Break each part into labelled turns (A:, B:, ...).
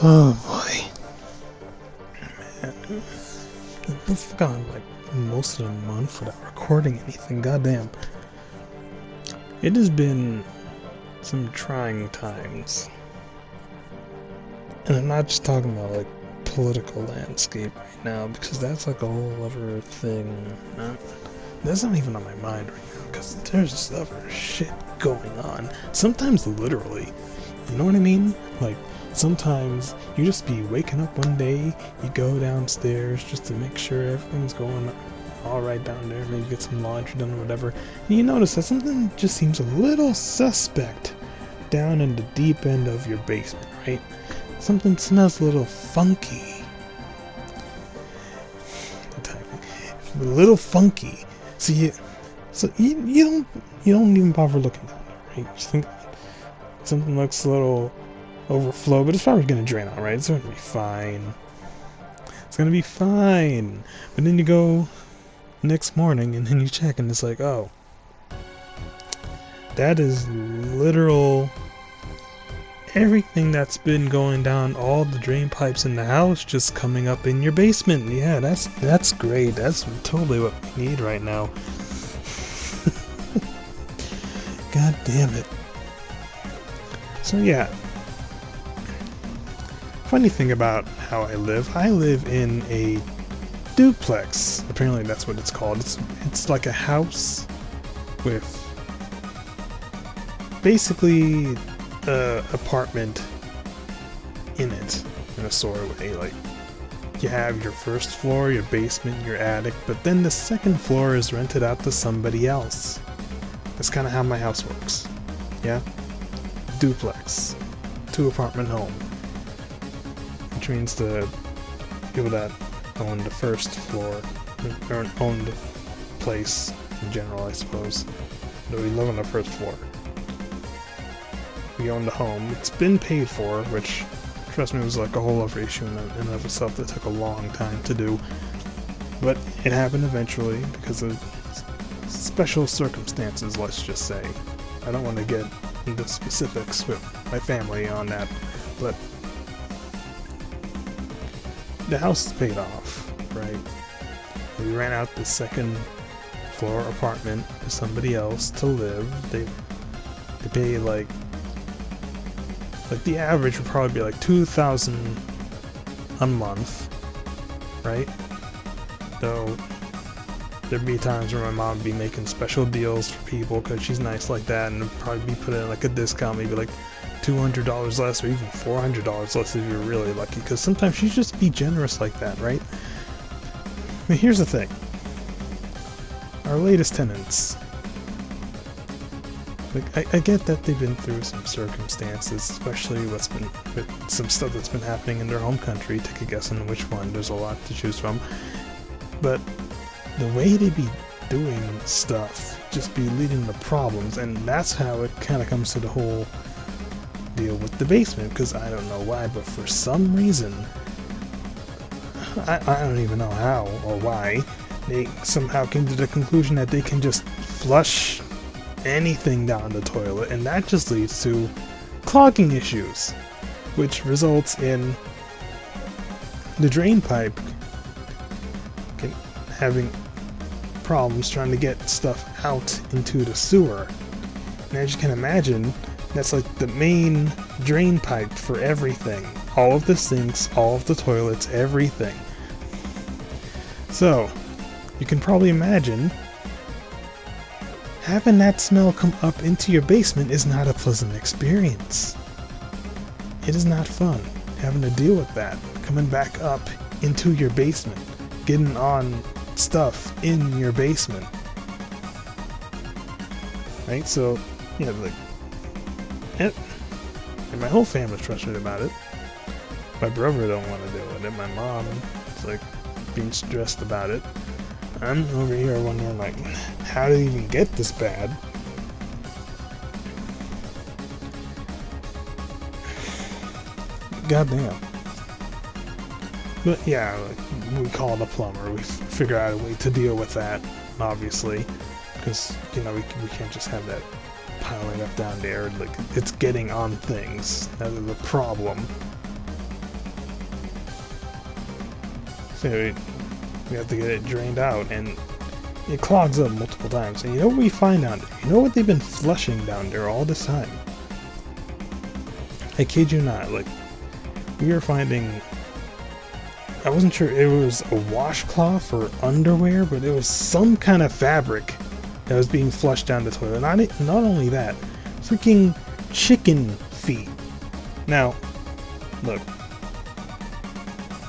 A: Oh boy. Man. We've gone like most of the month without recording anything. Goddamn. It has been some trying times. And I'm not just talking about like political landscape right now, because that's like a whole other thing. That's not even on my mind right now, because there's this other shit going on. Sometimes literally. You know what I mean? Like, sometimes you just be waking up one day, you go downstairs just to make sure everything's going alright down there, maybe get some laundry done or whatever, and you notice that something just seems a little suspect down in the deep end of your basement, right? Something smells a little funky. A little funky. So you don't even bother looking down there, right? You just think something looks a little overflow, but it's probably gonna drain out, right? It's gonna be fine. It's gonna be fine. But then you go next morning and then you check and it's like, oh, that is literal everything that's been going down all the drain pipes in the house just coming up in your basement. Yeah, that's great. That's totally what we need right now. God damn it. So yeah, funny thing about how I live in a duplex. Apparently that's what it's called. It's like a house with basically an apartment in it, in a sort of way. Like, you have your first floor, your basement, your attic, but then the second floor is rented out to somebody else. That's kind of how my house works. Yeah? Duplex. 2-apartment home. Which means the people that own the first floor, or own the place in general, I suppose. But we live on the first floor. We own the home. It's been paid for, which, trust me, was like a whole other issue in and of itself that took a long time to do. But it happened eventually because of special circumstances, let's just say. I don't want to get into specifics with my family on that, but the house is paid off, right? We ran out the second floor apartment to somebody else to live. They pay like the average would probably be like $2,000 a month, right? Though there'd be times where my mom would be making special deals for people because she's nice like that, and it'd probably be put in like a discount, maybe like $200 less or even $400 less if you're really lucky, because sometimes she just be generous like that, right? But here's the thing. Our latest tenants, like, I get that they've been through some circumstances, especially with some stuff that's been happening in their home country. Take a guess on which one. There's a lot to choose from. But the way they be doing stuff just be leading to problems, and that's how it kind of comes to the whole deal with the basement, because I don't know why, but for some reason, I don't even know how or why, they somehow came to the conclusion that they can just flush anything down the toilet, and that just leads to clogging issues, which results in the drain pipe having problems trying to get stuff out into the sewer. And as you can imagine, that's like the main drain pipe for everything. All of the sinks, all of the toilets, everything. So, you can probably imagine having that smell come up into your basement is not a pleasant experience. It is not fun having to deal with that, coming back up into your basement, getting on stuff in your basement. Right? So, yeah, like, and my whole family's frustrated about it. My brother don't want to deal with it. My mom is like being stressed about it. I'm over here wondering, like, how did it even get this bad? Goddamn. But yeah, like, we called a plumber. We figure out a way to deal with that, obviously, because, you know, we can't just have that piling up down there. Like, it's getting on things. That is a problem. So we have to get it drained out, and it clogs up multiple times. And you know what we find down there? You know what they've been flushing down there all this time? I kid you not, like, we were finding, I wasn't sure it was a washcloth or underwear, but it was some kind of fabric that was being flushed down the toilet. Not only that, freaking chicken feet. Now, look,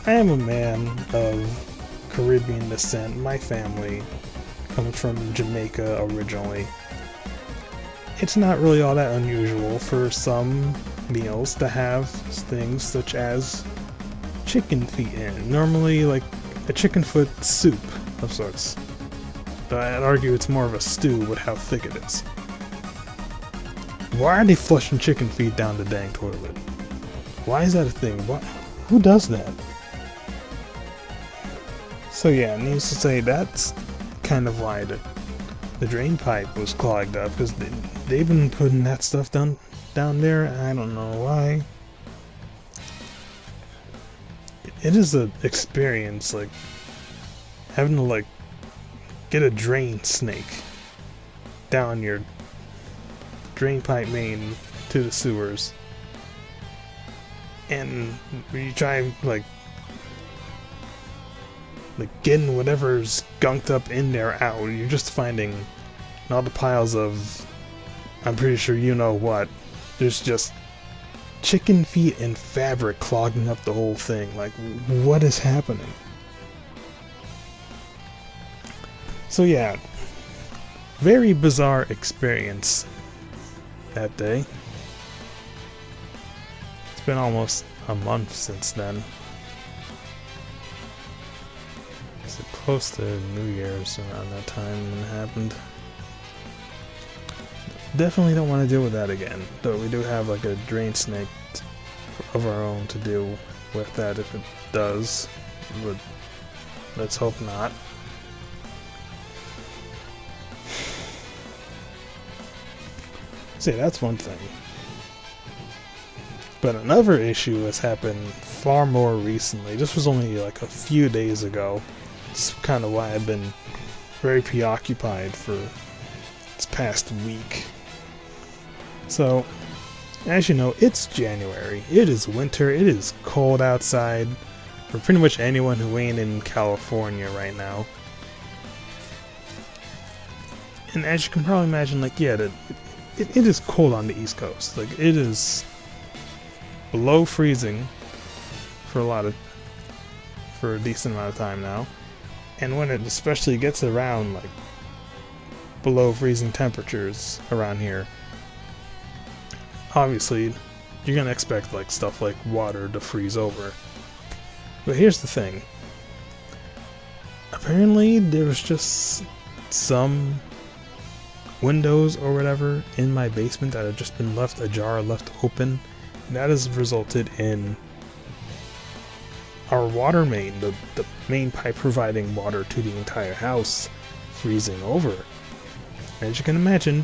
A: I am a man of Caribbean descent. My family comes from Jamaica originally. It's not really all that unusual for some meals to have things such as chicken feet in. Normally, like a chicken foot soup of sorts. But I'd argue it's more of a stew with how thick it is. Why are they flushing chicken feet down the dang toilet? Why is that a thing? Who does that? So yeah, needless to say, that's kind of why the drain pipe was clogged up, because they've been putting that stuff down there. I don't know why. It is an experience, like having to like get a drain snake down your drain pipe main to the sewers, and when you try like getting whatever's gunked up in there out, you're just finding all the piles of, I'm pretty sure you know what, there's just chicken feet and fabric clogging up the whole thing. Like, what is happening? So yeah, very bizarre experience that day. It's been almost a month since then. It's close to New Year's around that time when it happened. Definitely don't want to deal with that again, though we do have like a drain snake of our own to deal with that if it does, but let's hope not. See, that's one thing. But another issue has happened far more recently. This was only like a few days ago. It's kind of why I've been very preoccupied for this past week. So, as you know, it's January. It is winter. It is cold outside for pretty much anyone who ain't in California right now. And as you can probably imagine, like, yeah, it is cold on the East Coast. Like, it is below freezing for a decent amount of time now. And when it especially gets around, like, below freezing temperatures around here, obviously, you're gonna expect like stuff like water to freeze over. But here's the thing. Apparently, there was just some windows or whatever in my basement that had just been left ajar, left open. And that has resulted in our water main, the main pipe providing water to the entire house, freezing over. As you can imagine,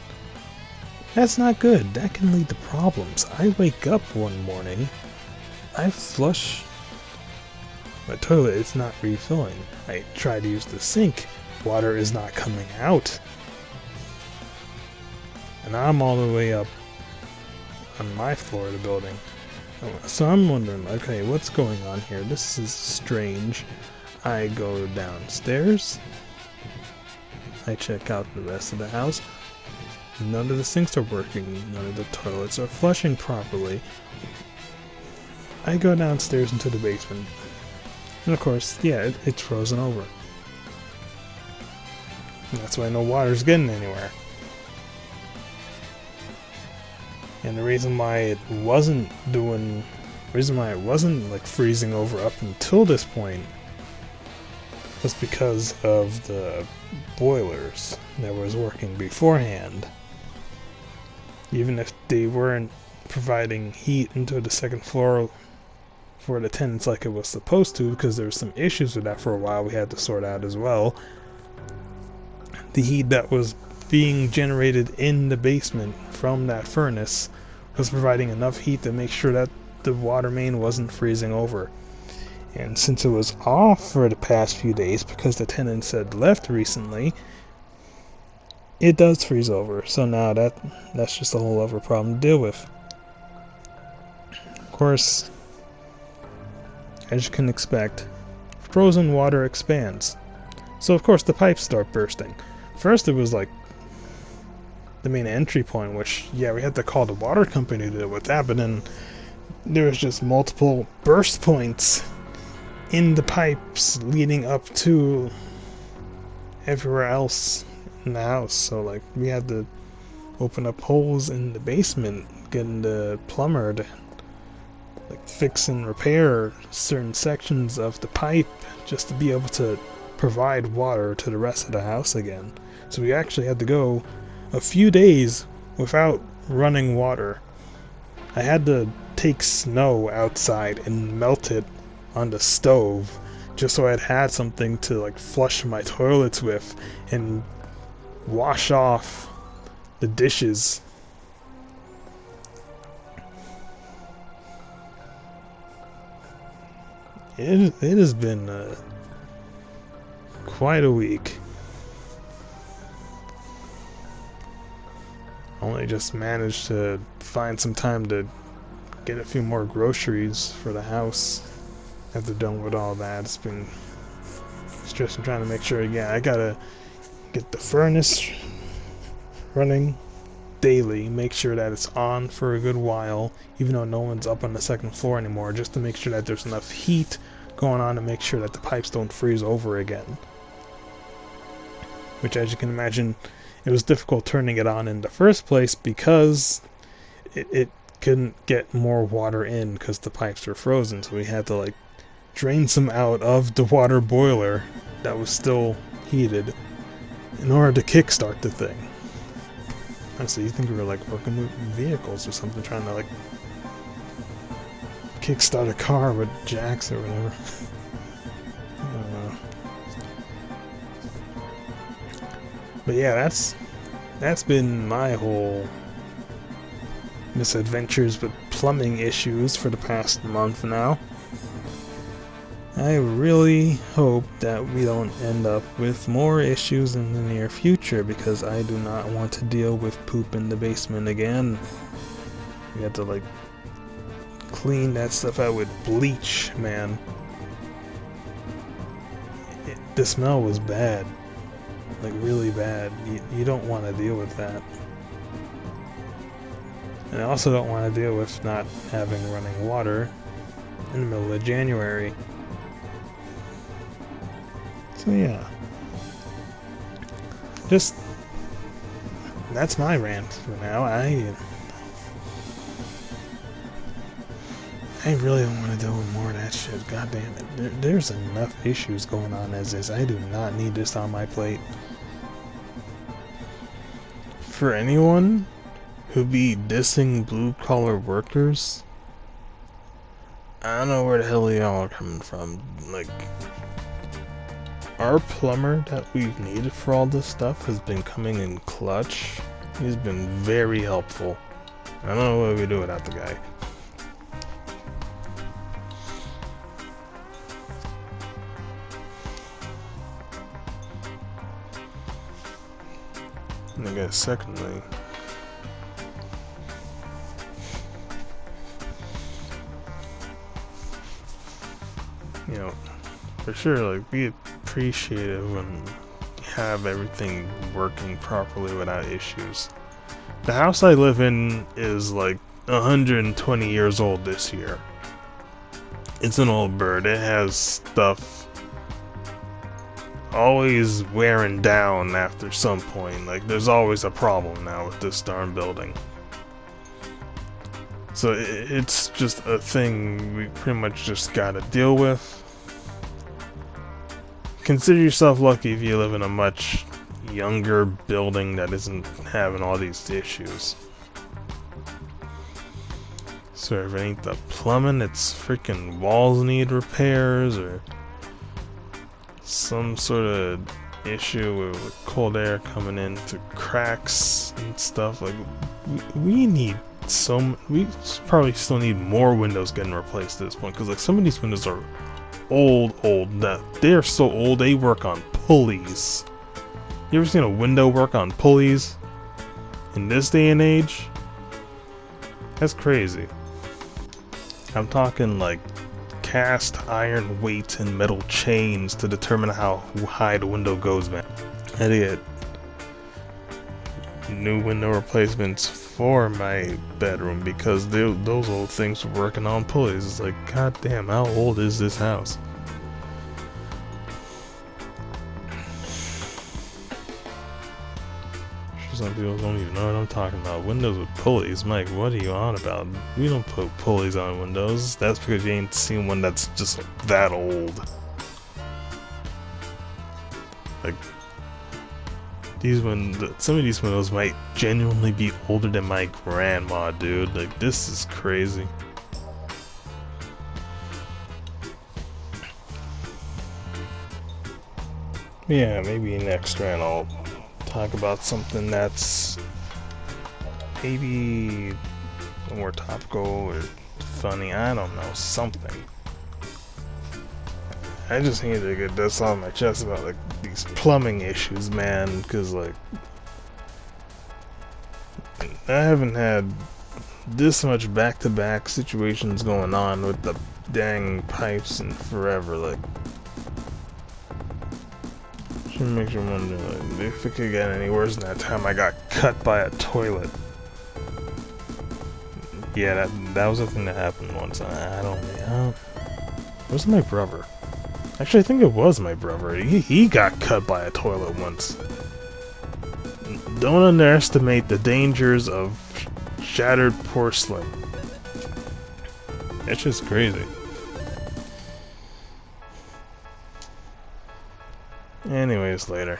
A: that's not good. That can lead to problems. I wake up one morning, I flush my toilet, it's not refilling. I try to use the sink, water is not coming out. And I'm all the way up on my floor of the building. So I'm wondering, okay, what's going on here? This is strange. I go downstairs, I check out the rest of the house. None of the sinks are working, none of the toilets are flushing properly. I go downstairs into the basement, and of course, yeah, it's frozen over. And that's why no water's getting anywhere. And the reason why it wasn't like freezing over up until this point was because of the boilers that was working beforehand. Even if they weren't providing heat into the second floor for the tenants like it was supposed to, because there were some issues with that for a while we had to sort out as well. The heat that was being generated in the basement from that furnace was providing enough heat to make sure that the water main wasn't freezing over. And since it was off for the past few days because the tenants had left recently, it does freeze over. So now that's just a whole other problem to deal with. Of course, as you can expect, frozen water expands. So of course the pipes start bursting. First it was like the main entry point, which, yeah, we had to call the water company to deal with that, but then there was just multiple burst points in the pipes leading up to everywhere else in the house. So like we had to open up holes in the basement, getting the plumber to like fix and repair certain sections of the pipe just to be able to provide water to the rest of the house again. So we actually had to go a few days without running water. I had to take snow outside and melt it on the stove just so I'd had something to like flush my toilets with and wash off the dishes. It has been quite a week. Only just managed to find some time to get a few more groceries for the house after done with all that. It's been stressing trying to make sure, yeah, I gotta get the furnace running daily, make sure that it's on for a good while, even though no one's up on the second floor anymore, just to make sure that there's enough heat going on to make sure that the pipes don't freeze over again. Which, as you can imagine, it was difficult turning it on in the first place because it couldn't get more water in because the pipes were frozen, so we had to like drain some out of the water boiler that was still heated in order to kickstart the thing. Honestly, you think we were like working with vehicles or something, trying to like kickstart a car with jacks or whatever. I don't know. But yeah, that's been my whole misadventures with plumbing issues for the past month now. I really hope that we don't end up with more issues in the near future, because I do not want to deal with poop in the basement again. We had to like clean that stuff out with bleach, man. The smell was bad. Like really bad. You don't want to deal with that. And I also don't want to deal with not having running water in the middle of January. So yeah. Just, that's my rant for now. I really don't want to deal with more of that shit. God damn it. There's enough issues going on as is. I do not need this on my plate. For anyone who be dissing blue-collar workers, I don't know where the hell y'all are coming from. Like, our plumber that we've needed for all this stuff has been coming in clutch. He's been very helpful. I don't know what we do without the guy. And I guess secondly, you know, for sure, like, be appreciative when you have everything working properly without issues. The house I live in is like 120 years old this year. It's an old bird. It has stuff always wearing down after some point. Like, there's always a problem now with this darn building. So it's just a thing we pretty much just gotta deal with. Consider yourself lucky if you live in a much younger building that isn't having all these issues. So if it ain't the plumbing, it's freaking walls need repairs, or some sort of issue with cold air coming into cracks and stuff. Like, we need we probably still need more windows getting replaced at this point, because like some of these windows are old. They're so old, they work on pulleys. You ever seen a window work on pulleys? In this day and age? That's crazy. I'm talking like cast iron weights and metal chains to determine how high the window goes, man. I had to get new window replacements for my bedroom because those old things were working on pulleys. It's like, god damn, how old is this house? Some people don't even know what I'm talking about. Windows with pulleys, Mike, what are you on about? We don't put pulleys on windows. That's because you ain't seen one that's just that old. Like, some of these windows might genuinely be older than my grandma, dude. Like, this is crazy. Yeah, maybe next rant I'll talk about something that's maybe more topical or funny. I don't know, something. I just need to get this off my chest about like these plumbing issues, man, because like I haven't had this much back-to-back situations going on with the dang pipes in forever. Like, makes you wonder like, if it could get any worse than that time I got cut by a toilet. Yeah, that was a thing that happened once. I don't know. It was my brother. Actually, I think it was my brother. He got cut by a toilet once. Don't underestimate the dangers of shattered porcelain. It's just crazy. Anyways, later.